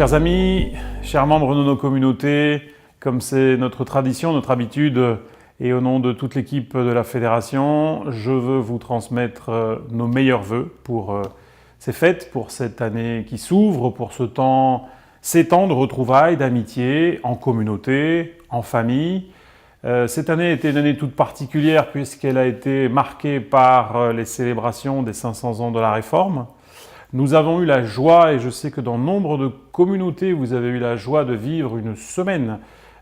Chers amis, chers membres de nos communautés, comme c'est notre tradition, notre habitude, et au nom de toute l'équipe de la Fédération, je veux vous transmettre nos meilleurs vœux pour ces fêtes, pour cette année qui s'ouvre, pour ces temps de retrouvailles, d'amitié, en communauté, en famille. Cette année était une année toute particulière puisqu'elle a été marquée par les célébrations des 500 ans de la Réforme. Nous avons eu la joie, et je sais que dans nombre de communautés, vous avez eu la joie de vivre une semaine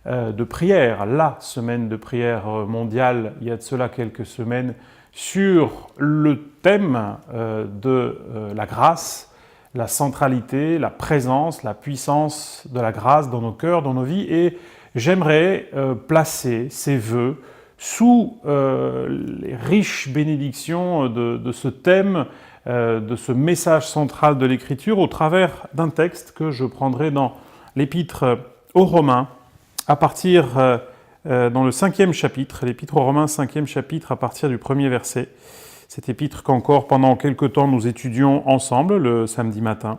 de prière, la semaine de prière mondiale, il y a de cela quelques semaines, sur le thème de la grâce, la centralité, la présence, la puissance de la grâce dans nos cœurs, dans nos vies. Et j'aimerais placer ces vœux sous les riches bénédictions de ce thème, de ce message central de l'Écriture au travers d'un texte que je prendrai dans l'Épître aux Romains, à partir dans le 5e chapitre, l'Épître aux Romains, 5e chapitre, à partir du 1er verset. Cette épître qu'encore pendant quelque temps nous étudions ensemble le samedi matin.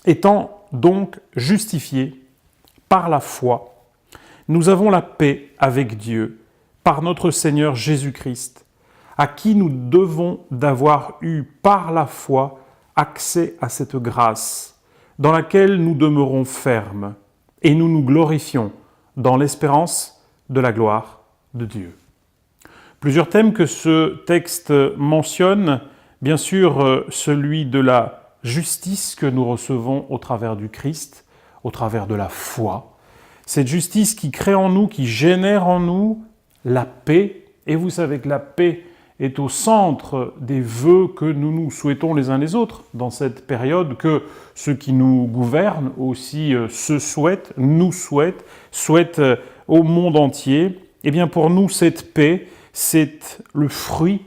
Étant donc justifiés par la foi, nous avons la paix avec Dieu par notre Seigneur Jésus-Christ, à qui nous devons d'avoir eu par la foi accès à cette grâce, dans laquelle nous demeurons fermes, et nous nous glorifions dans l'espérance de la gloire de Dieu. Plusieurs thèmes que ce texte mentionne, bien sûr celui de la justice que nous recevons au travers du Christ, au travers de la foi, cette justice qui crée en nous, qui génère en nous la paix, et vous savez que la paix est au centre des vœux que nous nous souhaitons les uns les autres dans cette période, que ceux qui nous gouvernent aussi se souhaitent, nous souhaitent au monde entier. Eh bien pour nous, cette paix, c'est le fruit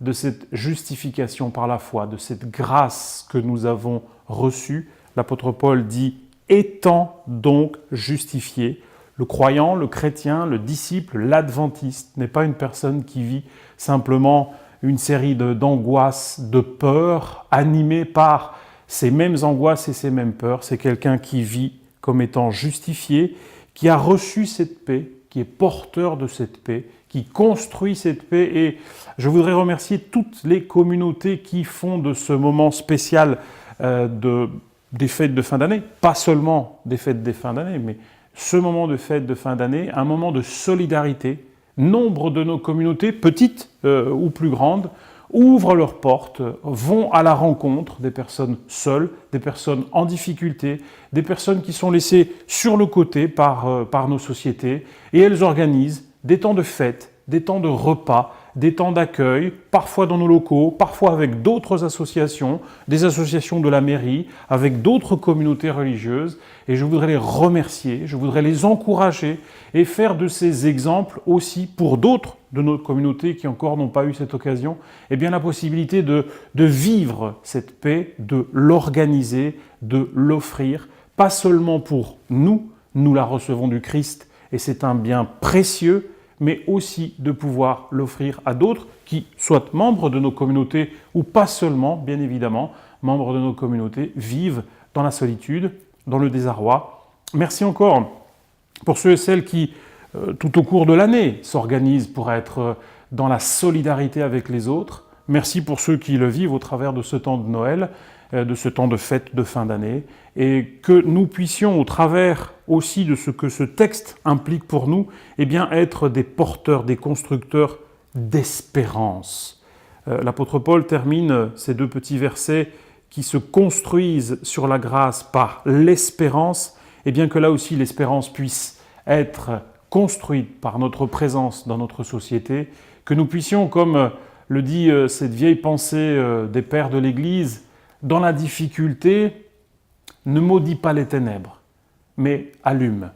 de cette justification par la foi, de cette grâce que nous avons reçue. L'apôtre Paul dit « étant donc justifié ». Le croyant, le chrétien, le disciple, l'adventiste n'est pas une personne qui vit simplement une série d'angoisses, de peurs, animées par ces mêmes angoisses et ces mêmes peurs. C'est quelqu'un qui vit comme étant justifié, qui a reçu cette paix, qui est porteur de cette paix, qui construit cette paix. Et je voudrais remercier toutes les communautés qui font de ce moment spécial des fêtes de fin d'année, pas seulement des fêtes de fin d'année, mais ce moment de fête de fin d'année, un moment de solidarité. Nombre de nos communautés, petites ou plus grandes, ouvrent leurs portes, vont à la rencontre des personnes seules, des personnes en difficulté, des personnes qui sont laissées sur le côté par nos sociétés, et elles organisent des temps de fête, des temps de repas, des temps d'accueil, parfois dans nos locaux, parfois avec d'autres associations, des associations de la mairie, avec d'autres communautés religieuses. Et je voudrais les remercier, je voudrais les encourager et faire de ces exemples aussi pour d'autres de nos communautés qui encore n'ont pas eu cette occasion, eh bien la possibilité de vivre cette paix, de l'organiser, de l'offrir, pas seulement pour nous, nous la recevons du Christ et c'est un bien précieux, mais aussi de pouvoir l'offrir à d'autres qui, soit membres de nos communautés ou pas seulement, bien évidemment, membres de nos communautés, vivent dans la solitude, dans le désarroi. Merci encore pour ceux et celles qui, tout au cours de l'année, s'organisent pour être dans la solidarité avec les autres. Merci pour ceux qui le vivent au travers de ce temps de Noël, de ce temps de fête de fin d'année, et que nous puissions, au travers aussi de ce que ce texte implique pour nous, eh bien être des porteurs, des constructeurs d'espérance. L'apôtre Paul termine ces deux petits versets qui se construisent sur la grâce par l'espérance, et bien que là aussi l'espérance puisse être construite par notre présence dans notre société, que nous puissions, comme le dit cette vieille pensée des pères de l'Église, dans la difficulté, ne maudis pas les ténèbres, mais allume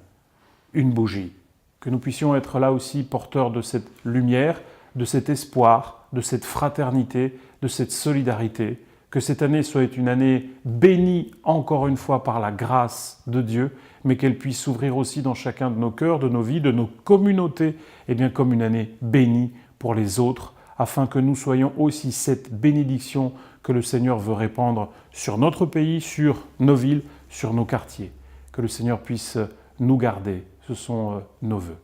une bougie. Que nous puissions être là aussi porteurs de cette lumière, de cet espoir, de cette fraternité, de cette solidarité. Que cette année soit une année bénie encore une fois par la grâce de Dieu, mais qu'elle puisse s'ouvrir aussi dans chacun de nos cœurs, de nos vies, de nos communautés, et bien comme une année bénie pour les autres, afin que nous soyons aussi cette bénédiction que le Seigneur veut répandre sur notre pays, sur nos villes, sur nos quartiers. Que le Seigneur puisse nous garder. Ce sont nos vœux.